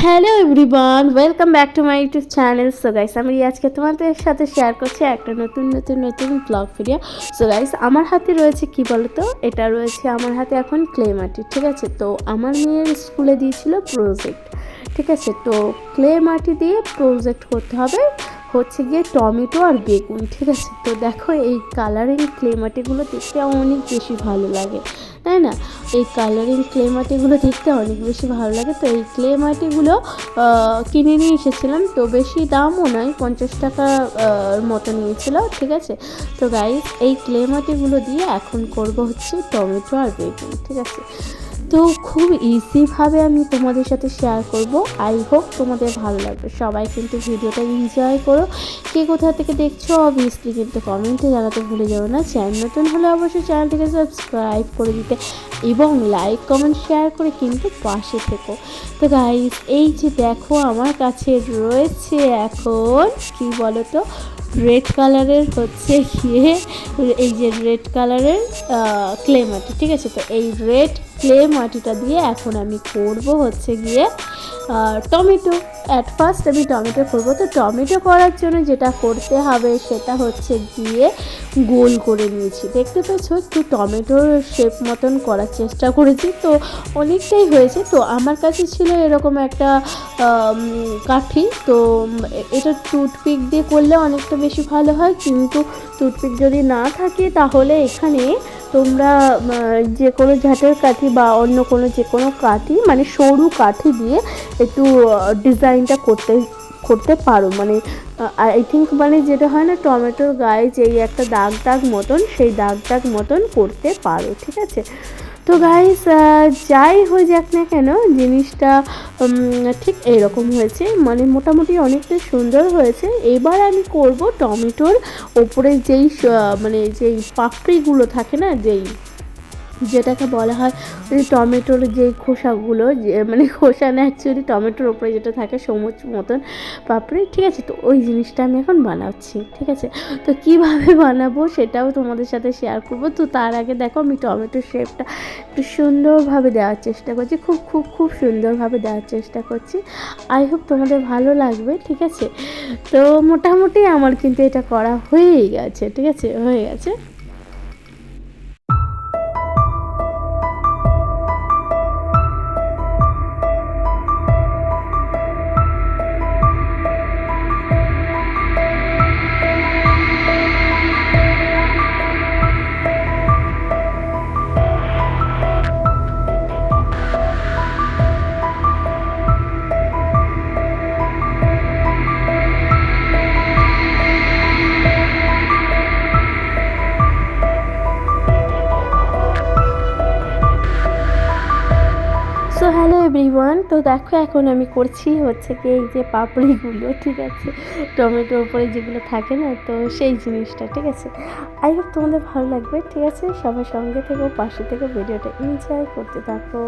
Hello everyone, welcome back to my YouTube channel. So guys, আমি আজকে তোমাদের সাথে শেয়ার করছি একটা নতুন ব্লগ ভিডিও। সো গাইস, আমার হাতে রয়েছে কি বলতো, এটা রয়েছে আমার হাতে এখন ক্লে মাটি। ঠিক আছে, তো আমার মেয়ের স্কুলে দিয়েছিল প্রজেক্ট। ঠিক আছে, তো ক্লে মাটি দিয়ে প্রজেক্ট করতে হবে হচ্ছে গিয়ে টমেটো আর বেগুন। ঠিক আছে, তো দেখো এই কালারিং ক্লে মাটিগুলো দেখতে অনেক বেশি ভালো লাগে, তাই না? এই কালারিং ক্লে মাটিগুলো দেখতে অনেক বেশি ভালো লাগে। তো এই ক্লে মাটিগুলো কিনে নিয়ে এসেছিলাম, তো বেশি দামও নয়, 50 টাকা মতো নিয়েছিল। ঠিক আছে, তো গাইস এই ক্লে মাটিগুলো দিয়ে এখন করব হচ্ছে টমেটো আর বেগুন। ঠিক আছে, তো খুব ইজিভাবে আমি তোমাদের সাথে শেয়ার করব। আই হোপ তোমাদের ভালো লাগবে। সবাই কিন্তু ভিডিওটা এনজয় করো। কে কোথা থেকে দেখছো অবভিয়াসলি কিন্তু কমেন্টে জানাতে ভুলে যাবে না। চ্যানেল নতুন হলে অবশ্যই চ্যানেলটিকে সাবস্ক্রাইব করে দিতে এবং লাইক কমেন্ট শেয়ার করে কিন্তু পাশে থেকো। তো গাইস, এই যে দেখো আমার কাছে রয়েছে এখন কি বলো তো, রেড কালারের হচ্ছে গিয়ে এই যে রেড কালারের ক্লে মাটি। ঠিক আছে, তো এই রেড ক্লে মাটিটা দিয়ে এখন আমি করব হচ্ছে গিয়ে টমেটো। অ্যাট ফার্স্ট আমি টমেটো করবো। তো টমেটো করার জন্য যেটা করতে হবে সেটা হচ্ছে গিয়ে গোল করে নিয়েছি, দেখতে পেয়েছো? একটু টমেটোর শেপ মতন করার চেষ্টা করেছি, তো অনেকটাই হয়েছে। তো আমার কাছে ছিল এরকম একটা কাঠি, তো এটা টুথপিক দিয়ে করলে অনেকটা বেশি ভালো হয়, কিন্তু টুথপিক যদি না থাকে তাহলে এখানে তোমরা যে কোনো ঝাঁটের কাঠি বা অন্য কোনো যে কোনো কাঠি, মানে সরু কাঠি দিয়ে একটু ডিজাইনটা করতে পারো। মানে আই থিঙ্ক মানে যেটা হয় না টমেটোর গায়ে যেই একটা দাগ মতন, সেই দাগ মতন করতে পারো। ঠিক আছে, তো গাইস যাই হয়ে যাক না কেন, জিনিসটা ঠিক এইরকম হয়েছে, মানে মোটামুটি অনেকটা সুন্দর হয়েছে। এবার আমি করব টমেটোর ওপরে যেই মানে যেই পাপড়িগুলো থাকে না, যেটাকে বলা হয় টমেটোর যে খোসাগুলো, যে মানে খোসা না, অ্যাকচুয়ালি টমেটোর ওপরে যেটা থাকে সবুজ মতন পাপড়ি। ঠিক আছে, তো ওই জিনিসটা আমি এখন বানাচ্ছি। ঠিক আছে, তো কিভাবে বানাবো সেটাও তোমাদের সাথে শেয়ার করবো। তো তার আগে দেখো আমি টমেটোর শেপটা একটু সুন্দরভাবে দেওয়ার চেষ্টা করছি, খুব সুন্দরভাবে দেওয়ার চেষ্টা করছি। আই হোপ তোমাদের ভালো লাগবে। ঠিক আছে, তো মোটামুটি আমার কিন্তু এটা করা হয়েই গেছে। ঠিক আছে, হয়ে গেছে। সো হ্যালো এভরিওয়ান, তো দেখো এখন আমি করছি হচ্ছে কি এই যে পাপড়িগুলো। ঠিক আছে, টমেটোর উপরে যেগুলো থাকে না, তো সেই জিনিসটা। ঠিক আছে, আই হোপ তোমাদের ভালো লাগবে। ঠিক আছে, সবাই সঙ্গে থেকো, পাশে থেকে ভিডিওটা এনজয় করতে থাকো।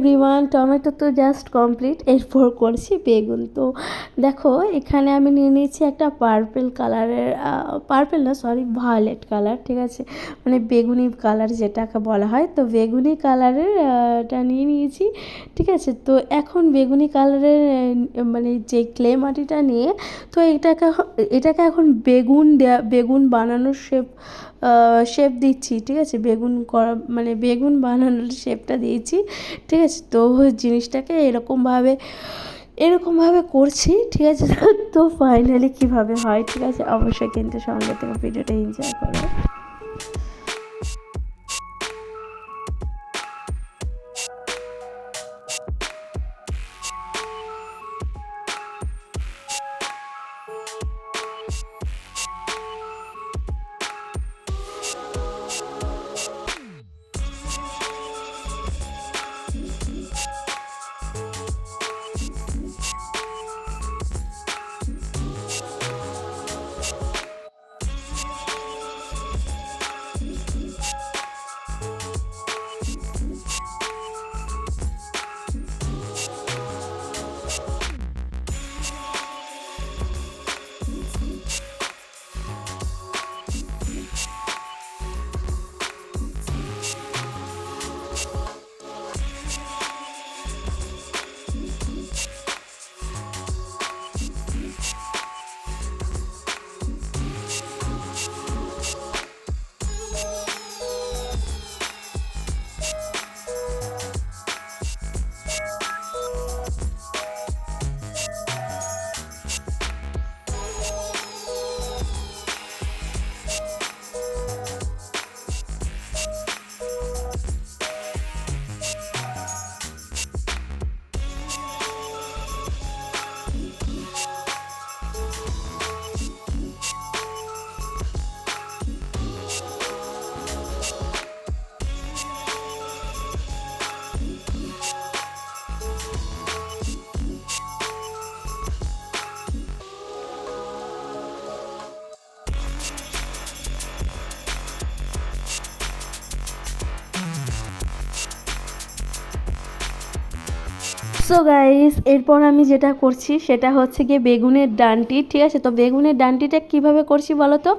এভরিওয়ান, টমেটো তো জাস্ট কমপ্লিট, এরপর করছি বেগুন। তো দেখো এখানে আমি নিয়ে নিয়েছি একটা পার্পল কালারের, পার্পল না সরি ভায়োলেট কালার, ঠিক আছে, মানে বেগুনি কালার যেটাকে বলা হয়। তো বেগুনি কালারের এটা নিয়ে নিয়েছি, ঠিক আছে। তো এখন বেগুনি কালারের মানে যে ক্লে মাটিটা নিয়ে, তো এটাকে এখন বেগুন বানানোর শেপ দিচ্ছি, ঠিক আছে। বেগুন করা মানে বেগুন বানানোর শেপটা দিয়েছি, ঠিক আছে। তো জিনিসটাকে এরকমভাবে করছি, ঠিক আছে। তো ফাইনালি কীভাবে হয়, ঠিক আছে, অবশ্যই কিন্তু সঙ্গে থেকে ভিডিওটা এনজয় করো। সো গাইস, এরপর আমি যেটা করছি সেটা হচ্ছে গিয়ে বেগুনের ডান্টি, ঠিক আছে। তো বেগুনের ডান্টিটা কিভাবে করছি বলো তো,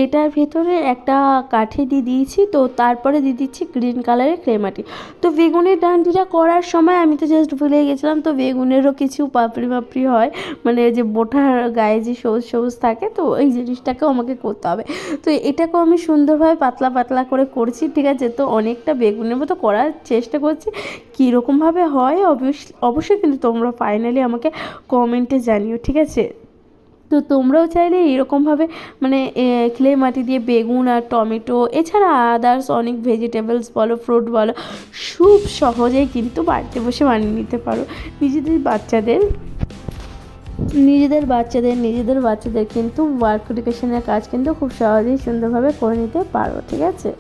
এটার ভেতরে একটা কাঠি দিয়ে দিয়েছি, তো তারপরে দিয়ে দিচ্ছি গ্রিন কালারের ক্লে মাটি। তো বেগুনের ডান্টিটা করার সময় আমি তো জাস্ট ভুলে গেছিলাম, তো বেগুনেরও কিছু পাপড়ি হয়, মানে যে বোটার গায়ে যে সবুজ সবুজ থাকে, তো এই জিনিসটাকেও আমাকে করতে হবে। তো এটাকেও আমি সুন্দরভাবে পাতলা করে করছি, ঠিক আছে। তো অনেকটা বেগুনের মতো করার চেষ্টা করছি, কীরকমভাবে হয় অবশ্যই কিন্তু তোমরা ফাইনালি আমাকে কমেন্টে জানিও, ঠিক আছে। তো তোমরাও চাইলে এরকমভাবে মানে ক্লে মাটি দিয়ে বেগুন আর টমেটো এছাড়া আদার্স অনেক ভেজিটেবলস বলো, ফ্রুট বলো, খুব সহজেই কিন্তু বাড়িতে বসে বানিয়ে নিতে পারো নিজেদের বাচ্চাদের কিন্তু ওয়ার্ক এডুকেশনের কাজ কিন্তু খুব সহজেই সুন্দরভাবে করে নিতে পারো, ঠিক আছে।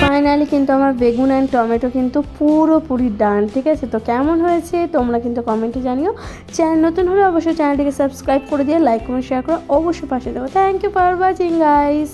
ফাইনালি কিন্তু আমার বেগুন অ্যান্ড টমেটো কিন্তু পুরোপুরি ডান, ঠিক আছে। তো কেমন হয়েছে তোমরা কিন্তু কমেন্টে জানিও। চ্যানেল নতুন হলে অবশ্যই চ্যানেলটিকে সাবস্ক্রাইব করে দিয়ে লাইক কমেন্ট শেয়ার করে অবশ্যই পাশে দেবো। Thank you for watching guys.